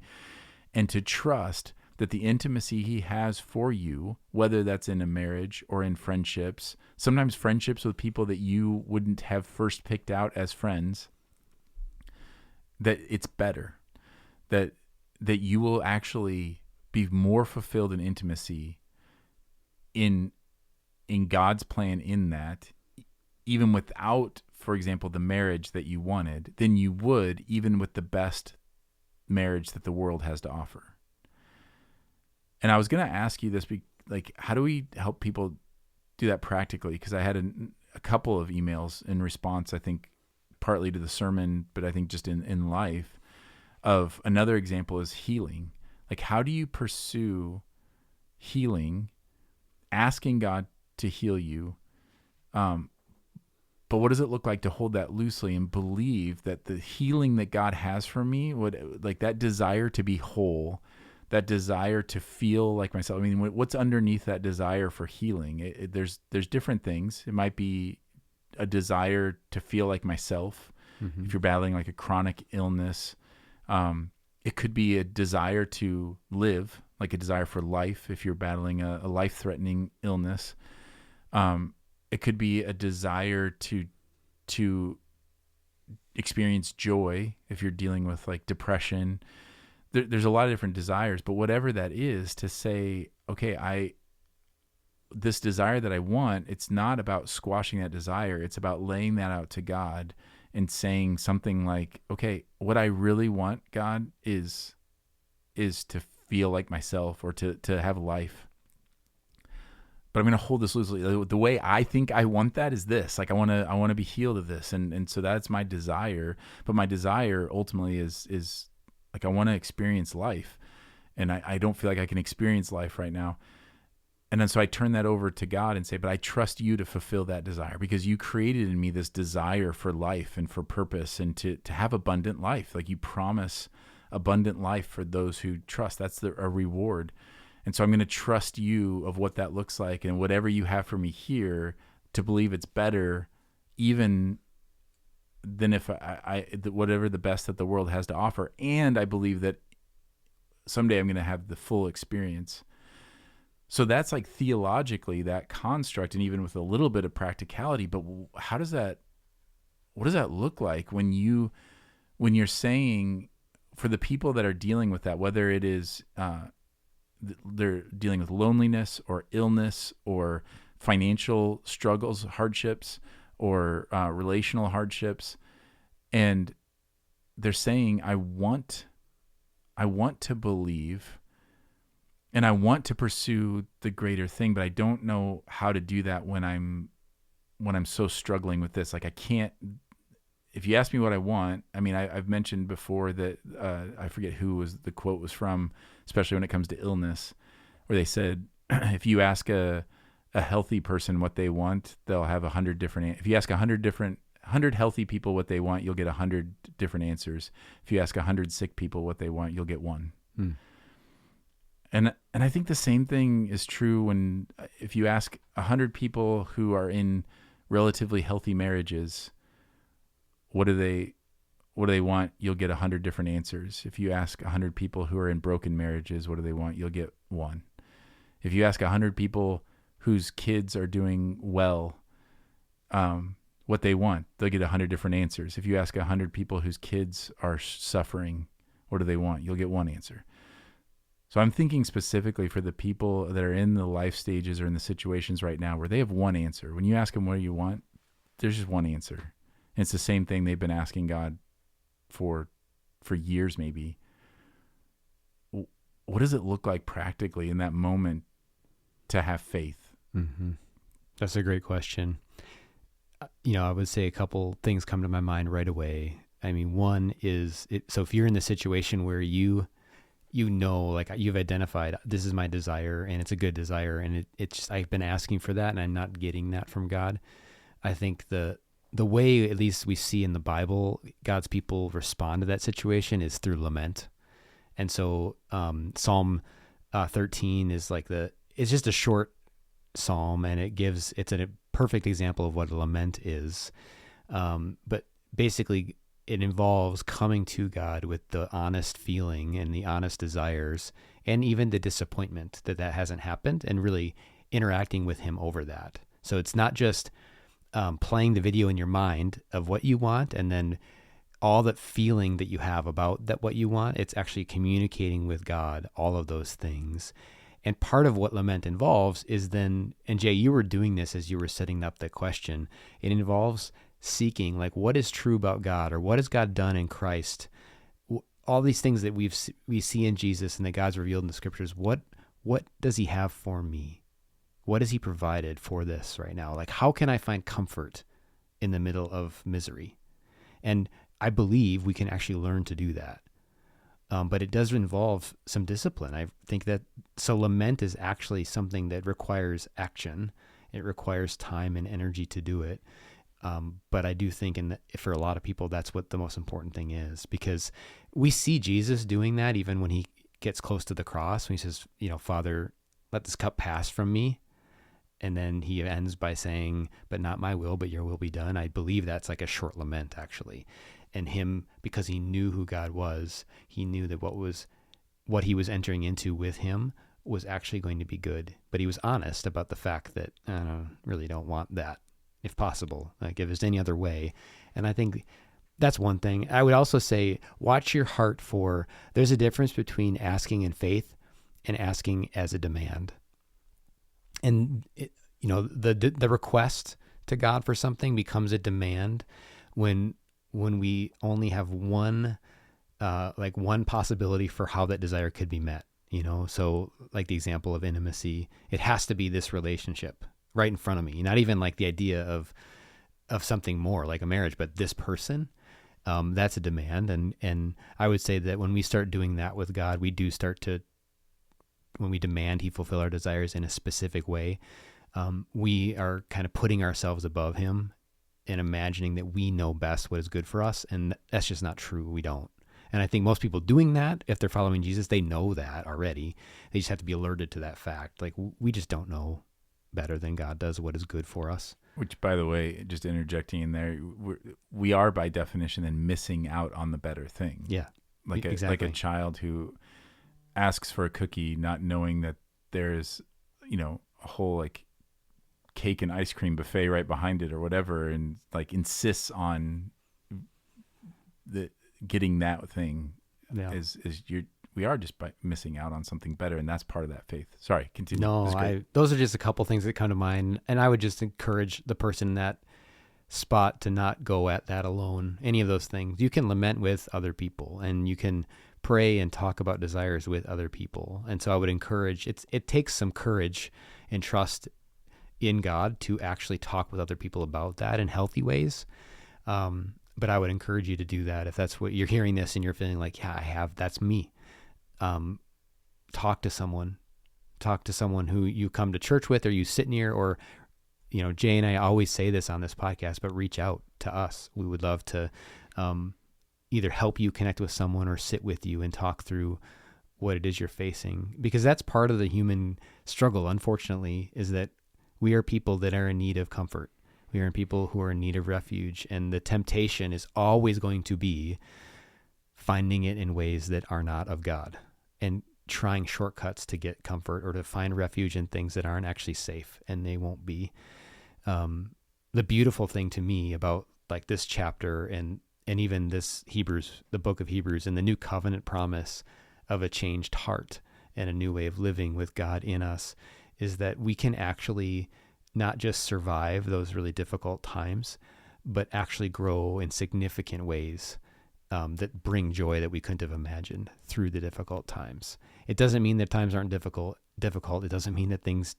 and to trust that the intimacy he has for you, whether that's in a marriage or in friendships, sometimes friendships with people that you wouldn't have first picked out as friends, that it's better, that you will actually be more fulfilled in intimacy in God's plan in that, even without, for example, the marriage that you wanted, than you would even with the best marriage that the world has to offer. And I was going to ask you this, like, how do we help people do that practically? Because I had a couple of emails in response, I think partly to the sermon, but I think just in life, of another example is healing. Like, how do you pursue healing, asking God to heal you? But what does it look like to hold that loosely and believe that the healing that God has for me, like that desire to be whole, that desire to feel like myself? I mean, what's underneath that desire for healing? There's different things. It might be a desire to feel like myself. Mm-hmm. If you're battling like a chronic illness, it could be a desire to live, like a desire for life. If you're battling a life-threatening illness, it could be a desire to experience joy. If you're dealing with like depression, there's a lot of different desires, but whatever that is, to say, okay, this desire that I want, it's not about squashing that desire. It's about laying that out to God and saying something like, okay, what I really want, God, is to feel like myself, or to have life. But I'm going to hold this loosely. The way I think I want that is this. Like, I want to be healed of this. And so that's my desire. But my desire ultimately is like, I want to experience life, and I don't feel like I can experience life right now. And then so I turn that over to God and say, but I trust you to fulfill that desire, because you created in me this desire for life and for purpose and to have abundant life. Like, you promise abundant life for those who trust. That's a reward. And so I'm going to trust you of what that looks like, and whatever you have for me here, to believe it's better even than if whatever the best that the world has to offer. And I believe that someday I'm going to have the full experience. So that's like theologically that construct, and even with a little bit of practicality. But what does that look like when you're saying, for the people that are dealing with that, whether it is they're dealing with loneliness or illness or financial struggles, hardships, or relational hardships, and they're saying, I want to believe, and I want to pursue the greater thing, but I don't know how to do that when I'm so struggling with this. Like, I can't. If you ask me what I want, I mean, I've mentioned before that I forget who the quote was from, especially when it comes to illness, where they said, if you ask a healthy person what they want, they'll have 100 different. If you ask 100 healthy people what they want, you'll get 100 different answers. If you ask 100 sick people what they want, you'll get one. Hmm. And I think the same thing is true if you ask 100 people who are in relatively healthy marriages, what do they want? You'll get 100 different answers. If you ask 100 people who are in broken marriages, what do they want? You'll get one. If you ask 100 people whose kids are doing well, what they want, they'll get 100 different answers. If you ask 100 people whose kids are suffering, what do they want? You'll get one answer. So I'm thinking specifically for the people that are in the life stages or in the situations right now where they have one answer. When you ask them, what do you want? There's just one answer. And it's the same thing they've been asking God for years, maybe. What does it look like practically in that moment to have faith? Mm-hmm. That's a great question. I would say a couple things come to my mind right away. I mean, one is, so if you're in the situation where you've identified, this is my desire and it's a good desire, and it's just, I've been asking for that and I'm not getting that from God. I think the way, at least we see in the Bible, God's people respond to that situation is through lament. And so Psalm 13 is it's just a short psalm, and it's a perfect example of what a lament is. But basically it involves coming to God with the honest feeling and the honest desires, and even the disappointment that hasn't happened, and really interacting with him over that. So it's not just playing the video in your mind of what you want and then all that feeling that you have about that what you want. It's actually communicating with God all of those things. And part of what lament involves is then, and Jay, you were doing this as you were setting up the question, it involves seeking, what is true about God, or what has God done in Christ? All these things that we see in Jesus and that God's revealed in the scriptures. What does he have for me? What has he provided for this right now? How can I find comfort in the middle of misery? And I believe we can actually learn to do that. But it does involve some discipline. I think so lament is actually something that requires action. It requires time and energy to do it. But I do think for a lot of people, that's what the most important thing is, because we see Jesus doing that even when he gets close to the cross, when he says, Father, let this cup pass from me. And then he ends by saying, but not my will, but your will be done. I believe that's like a short lament, actually. And him, because he knew who God was, he knew that what he was entering into with him was actually going to be good. But he was honest about the fact that really don't want that, if possible, if there's any other way. And I think that's one thing. I would also say, watch your heart there's a difference between asking in faith and asking as a demand. And the request to God for something becomes a demand when we only have one possibility for how that desire could be met. So like the example of intimacy, it has to be this relationship right in front of me. Not even like the idea of something more like a marriage, but this person. That's a demand, and I would say that when we start doing that with God, we do start to. When we demand he fulfill our desires in a specific way, we are kind of putting ourselves above him and imagining that we know best what is good for us. And that's just not true. We don't. And I think most people doing that, if they're following Jesus, they know that already. They just have to be alerted to that fact. We just don't know better than God does what is good for us. Which, by the way, just interjecting in there, we are by definition then missing out on the better thing. Yeah, exactly. Like a child who asks for a cookie, not knowing that there's, a whole cake and ice cream buffet right behind it or whatever, and insists on getting that thing. Yeah. We are just missing out on something better, and that's part of that faith. Sorry, continue. No, those are just a couple things that come to mind, and I would just encourage the person in that spot to not go at that alone. Any of those things, you can lament with other people, and you can pray and talk about desires with other people. And so I would encourage, it takes some courage and trust in God to actually talk with other people about that in healthy ways. But I would encourage you to do that. If that's what you're hearing this and you're feeling like, yeah, that's me. Talk to someone who you come to church with, or you sit near, or, Jay and I always say this on this podcast, but reach out to us. We would love to, either help you connect with someone or sit with you and talk through what it is you're facing, because that's part of the human struggle, unfortunately, is that we are people that are in need of comfort. We are in people who are in need of refuge. And the temptation is always going to be finding it in ways that are not of God and trying shortcuts to get comfort or to find refuge in things that aren't actually safe, and they won't be. The beautiful thing to me about like this chapter and even this Hebrews, the book of Hebrews, and the new covenant promise of a changed heart and a new way of living with God in us is that we can actually not just survive those really difficult times, but actually grow in significant ways that bring joy that we couldn't have imagined through the difficult times. It doesn't mean that times aren't difficult. It doesn't mean that things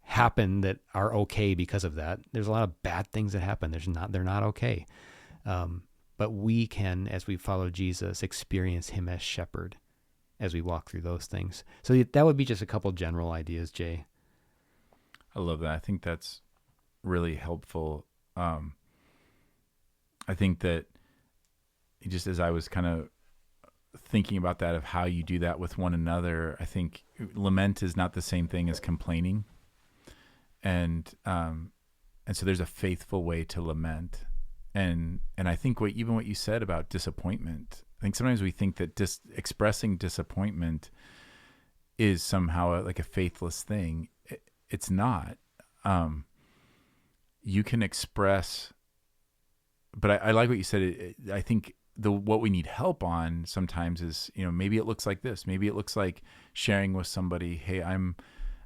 happen that are okay because of that. There's a lot of bad things that happen. They're not okay. But we can, as we follow Jesus, experience him as shepherd as we walk through those things. So that would be just a couple general ideas, Jay. I love that. I think that's really helpful. I think that just as I was kind of thinking about that, of how you do that with one another, I think lament is not the same thing as complaining. And so there's a faithful way to lament. And I think what you said about disappointment, I think sometimes we think that expressing disappointment is somehow like a faithless thing. It's not. You can express, but I like what you said. I think what we need help on sometimes is, maybe it looks like this. Maybe it looks like sharing with somebody, hey, I'm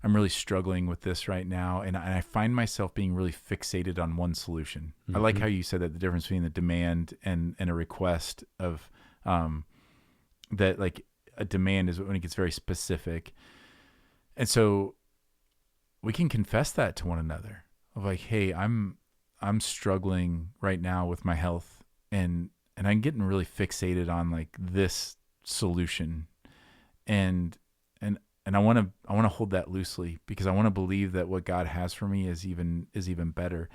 really struggling with this right now. And I find myself being really fixated on one solution. Mm-hmm. I like how you said that the difference between the demand and a request of, that like a demand is when it gets very specific. And so we can confess that to one another of like, hey, I'm struggling right now with my health, and I'm getting really fixated on like this solution. And I want to hold that loosely, because I want to believe that what God has for me is even better.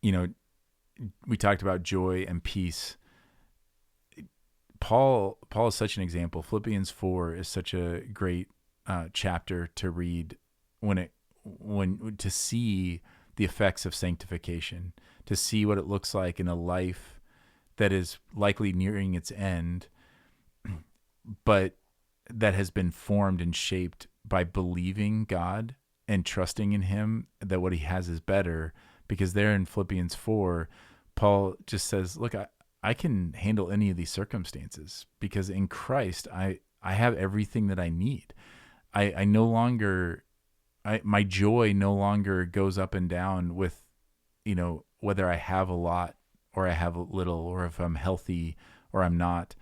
We talked about joy and peace. Paul is such an example. Philippians 4 is such a great chapter to read when to see the effects of sanctification, to see what it looks like in a life that is likely nearing its end, but that has been formed and shaped by believing God and trusting in him, that what he has is better. Because there in Philippians 4, Paul just says, look, I can handle any of these circumstances because in Christ, I have everything that I need. I no longer, my joy no longer goes up and down with, whether I have a lot or I have a little, or if I'm healthy or I'm not.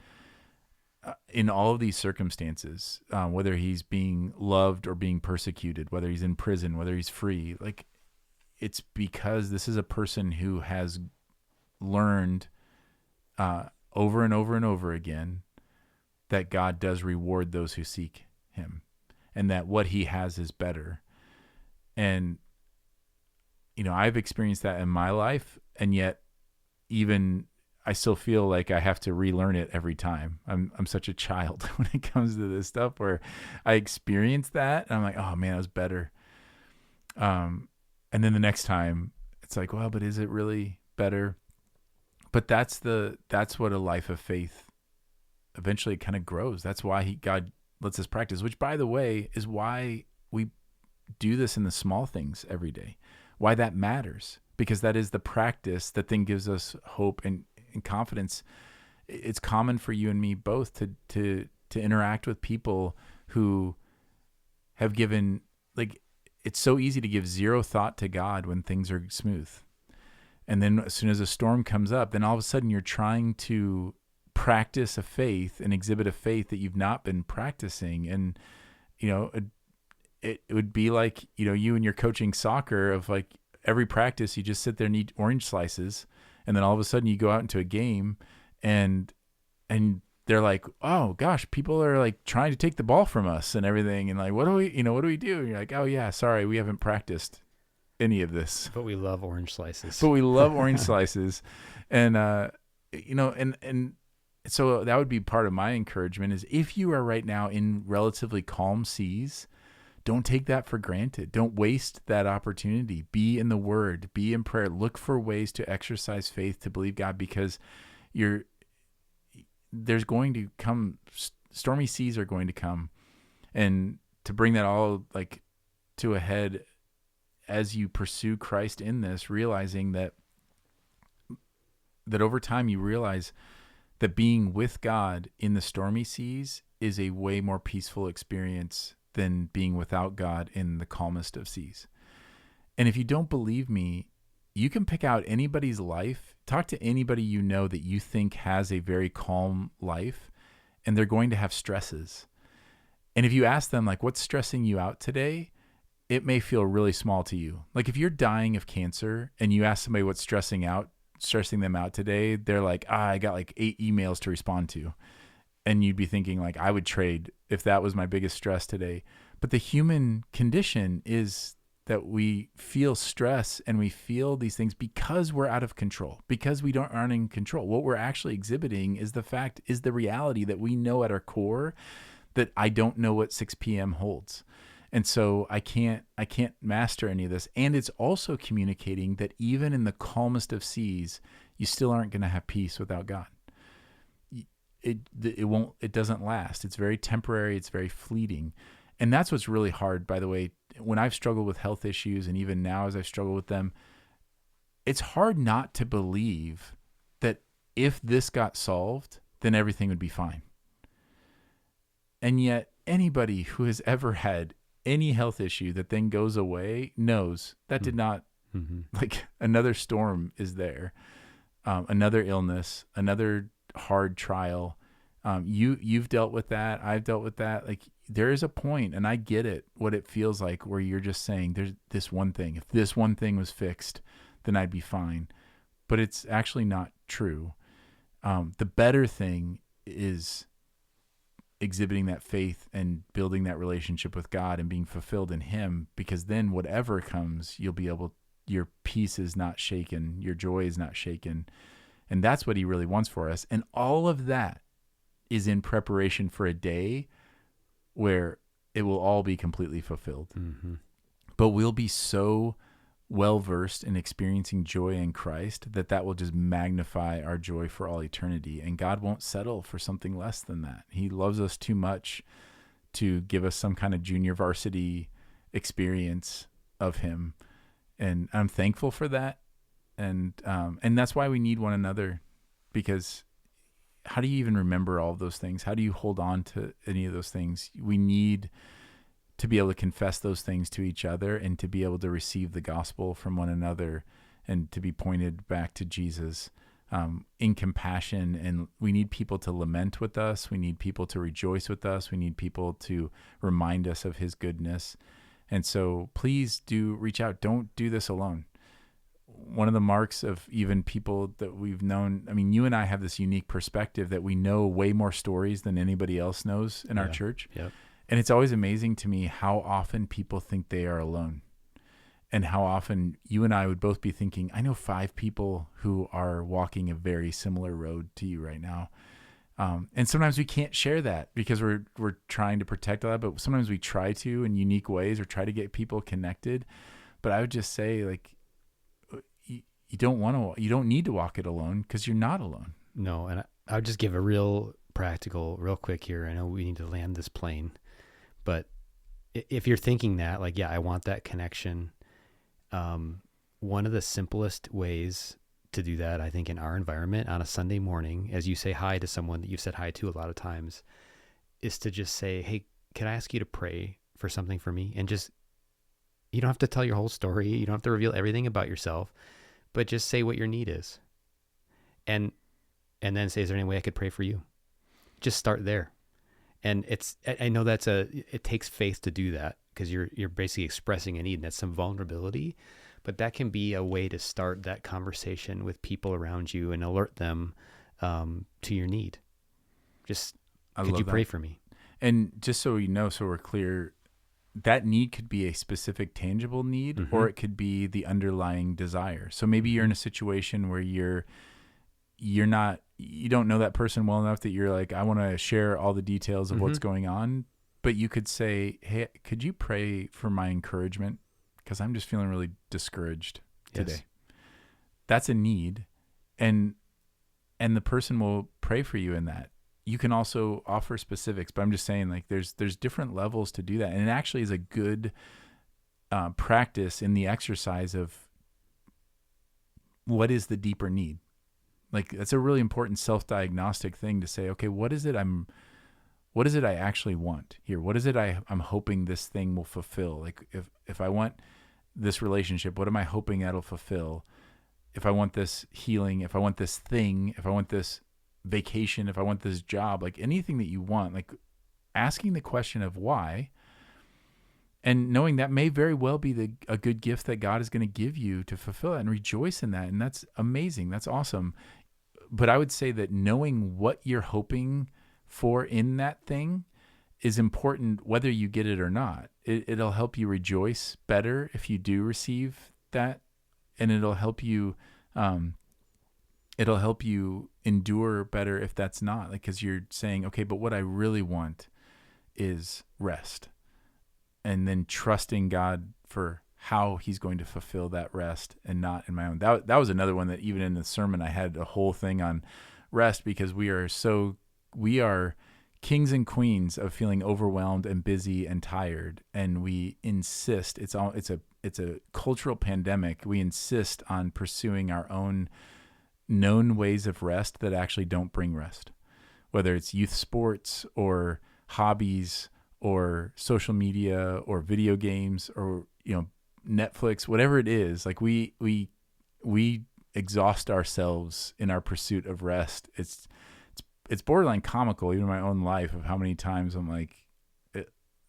In all of these circumstances, whether he's being loved or being persecuted, whether he's in prison, whether he's free, like it's because this is a person who has learned over and over and over again that God does reward those who seek him, and that what he has is better. And, I've experienced that in my life, and yet even I still feel like I have to relearn it every time. I'm such a child when it comes to this stuff, where I experience that and I'm like, oh man, it was better. And then the next time it's like, well, but is it really better? But that's what a life of faith eventually kind of grows. That's why God lets us practice, which by the way is why we do this in the small things every day, why that matters, because that is the practice that then gives us hope and confidence. It's common for you and me both to interact with people who have given, like, it's so easy to give zero thought to God when things are smooth. And then as soon as a storm comes up, then all of a sudden you're trying to practice a faith and exhibit a faith that you've not been practicing. And, it would be like, you and you're coaching soccer, of like every practice, you just sit there and eat orange slices. And then all of a sudden you go out into a game and they're like, oh gosh, people are like trying to take the ball from us and everything. And like, what do we do? And you're like, oh yeah, sorry, we haven't practiced any of this. But we love orange slices. And, and so that would be part of my encouragement is, if you are right now in relatively calm seas, don't take that for granted. Don't waste that opportunity. Be in the Word, be in prayer. Look for ways to exercise faith, to believe God, because there's going to come, stormy seas are going to come. And to bring that all like to a head as you pursue Christ in this, realizing that over time you realize that being with God in the stormy seas is a way more peaceful experience than being without God in the calmest of seas. And if you don't believe me, you can pick out anybody's life, talk to anybody you know that you think has a very calm life, and they're going to have stresses. And if you ask them, like, what's stressing you out today? It may feel really small to you. Like if you're dying of cancer and you ask somebody what's stressing them out today, they're like, I got like 8 emails to respond to. And you'd be thinking like, I would trade if that was my biggest stress today. But the human condition is that we feel stress and we feel these things because we're out of control, because we aren't in control. What we're actually exhibiting is the reality that we know at our core that I don't know what 6 p.m. holds. And so I can't master any of this. And it's also communicating that even in the calmest of seas, you still aren't going to have peace without God. It doesn't last. It's very temporary. It's very fleeting. And that's what's really hard, by the way. When I've struggled with health issues, and even now as I struggle with them, it's hard not to believe that if this got solved, then everything would be fine. And yet anybody who has ever had any health issue that then goes away knows that did not, like another storm is there, another illness, another hard trial. You've dealt with that. I've dealt with that. Like there is a point, and I get it, what it feels like, where you're just saying there's this one thing. If this one thing was fixed, then I'd be fine. But it's actually not true. The better thing is exhibiting that faith and building that relationship with God and being fulfilled in Him, because then whatever comes, your peace is not shaken, your joy is not shaken. And that's what He really wants for us. And all of that is in preparation for a day where it will all be completely fulfilled. Mm-hmm. But we'll be so well-versed in experiencing joy in Christ that will just magnify our joy for all eternity. And God won't settle for something less than that. He loves us too much to give us some kind of junior varsity experience of Him. And I'm thankful for that. And that's why we need one another, because how do you even remember all of those things? How do you hold on to any of those things? We need to be able to confess those things to each other and to be able to receive the gospel from one another and to be pointed back to Jesus in compassion. And we need people to lament with us. We need people to rejoice with us. We need people to remind us of His goodness. And so please do reach out. Don't do this alone. One of the marks of even people that we've known, I mean, you and I have this unique perspective that we know way more stories than anybody else knows in our church. Yep. And it's always amazing to me how often people think they are alone, and how often you and I would both be thinking, I know 5 people who are walking a very similar road to you right now. And sometimes we can't share that because we're trying to protect all that, but sometimes we try to in unique ways or try to get people connected. But I would just say, like, you don't need to walk it alone, because you're not alone. No. And I would just give a real quick here. I know we need to land this plane, but if you're thinking that, like, yeah, I want that connection. One of the simplest ways to do that, I think, in our environment on a Sunday morning, as you say hi to someone that you've said hi to a lot of times, is to just say, hey, can I ask you to pray for something for me? And just, you don't have to tell your whole story. You don't have to reveal everything about yourself, but just say what your need is. And then say, is there any way I could pray for you? Just start there. And I know it takes faith to do that, because you're basically expressing a need, and that's some vulnerability, but that can be a way to start that conversation with people around you and alert them to your need. Just, could you pray for me? And just so you know, so we're clear, that need could be a specific tangible need, mm-hmm. or it could be the underlying desire. So maybe you're in a situation where you don't know that person well enough that you're like, I want to share all the details of mm-hmm. what's going on, But you could say, hey, could you pray for my encouragement? Because I'm just feeling really discouraged today. Yes. That's a need. And the person will pray for you in that. You can also offer specifics, but I'm just saying, like, there's different levels to do that. And it actually is a good practice in the exercise of what is the deeper need. Like, that's a really important self-diagnostic thing to say, okay, what is it I actually want here? What is it I'm hoping this thing will fulfill? Like, if I want this relationship, what am I hoping that'll fulfill? If I want this healing, if I want this thing, if I want this vacation, if I want this job, like anything that you want, like asking the question of why, and knowing that may very well be a good gift that God is going to give you to fulfill it, and rejoice in that. And that's amazing. That's awesome. But I would say that knowing what you're hoping for in that thing is important, whether you get it or not. It'll help you rejoice better if you do receive that, and it'll help you endure better if that's not, like, because you're saying, okay, but what I really want is rest, and then trusting God for how he's going to fulfill that rest, and not in my own. That was another one that even in the sermon I had a whole thing on rest, because we are kings and queens of feeling overwhelmed and busy and tired, and we insist, it's a cultural pandemic. We insist on pursuing our own known ways of rest that actually don't bring rest, whether it's youth sports or hobbies or social media or video games or, Netflix, whatever it is. Like, we exhaust ourselves in our pursuit of rest. It's borderline comical, even in my own life, of how many times I'm like,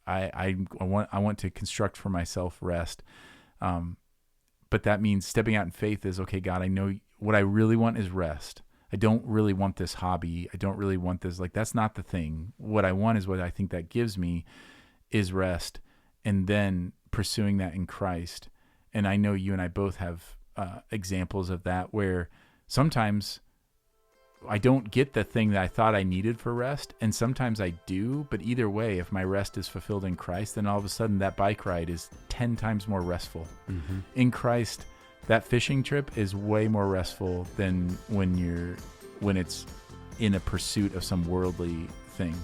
I want to construct for myself rest. But that means stepping out in faith is, okay, God, I know what I really want is rest. I don't really want this hobby. I don't really want this. Like, that's not the thing. What I want is what I think that gives me is rest. And then pursuing that in Christ. And I know you and I both have examples of that, where sometimes I don't get the thing that I thought I needed for rest, and sometimes I do. But either way, if my rest is fulfilled in Christ, then all of a sudden that bike ride is 10 times more restful. Mm-hmm. In Christ, that fishing trip is way more restful than when it's in a pursuit of some worldly thing,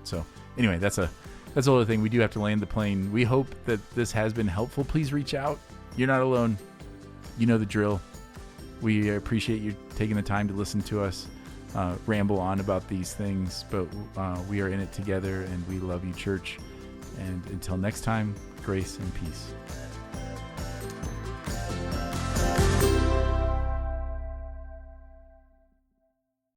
So anyway, that's a little thing. We do have to land the plane. We hope that this has been helpful. Please reach out. You're not alone. You know the drill. We appreciate you taking the time to listen to us ramble on about these things, but we are in it together, and we love you, church. And until next time, grace and peace.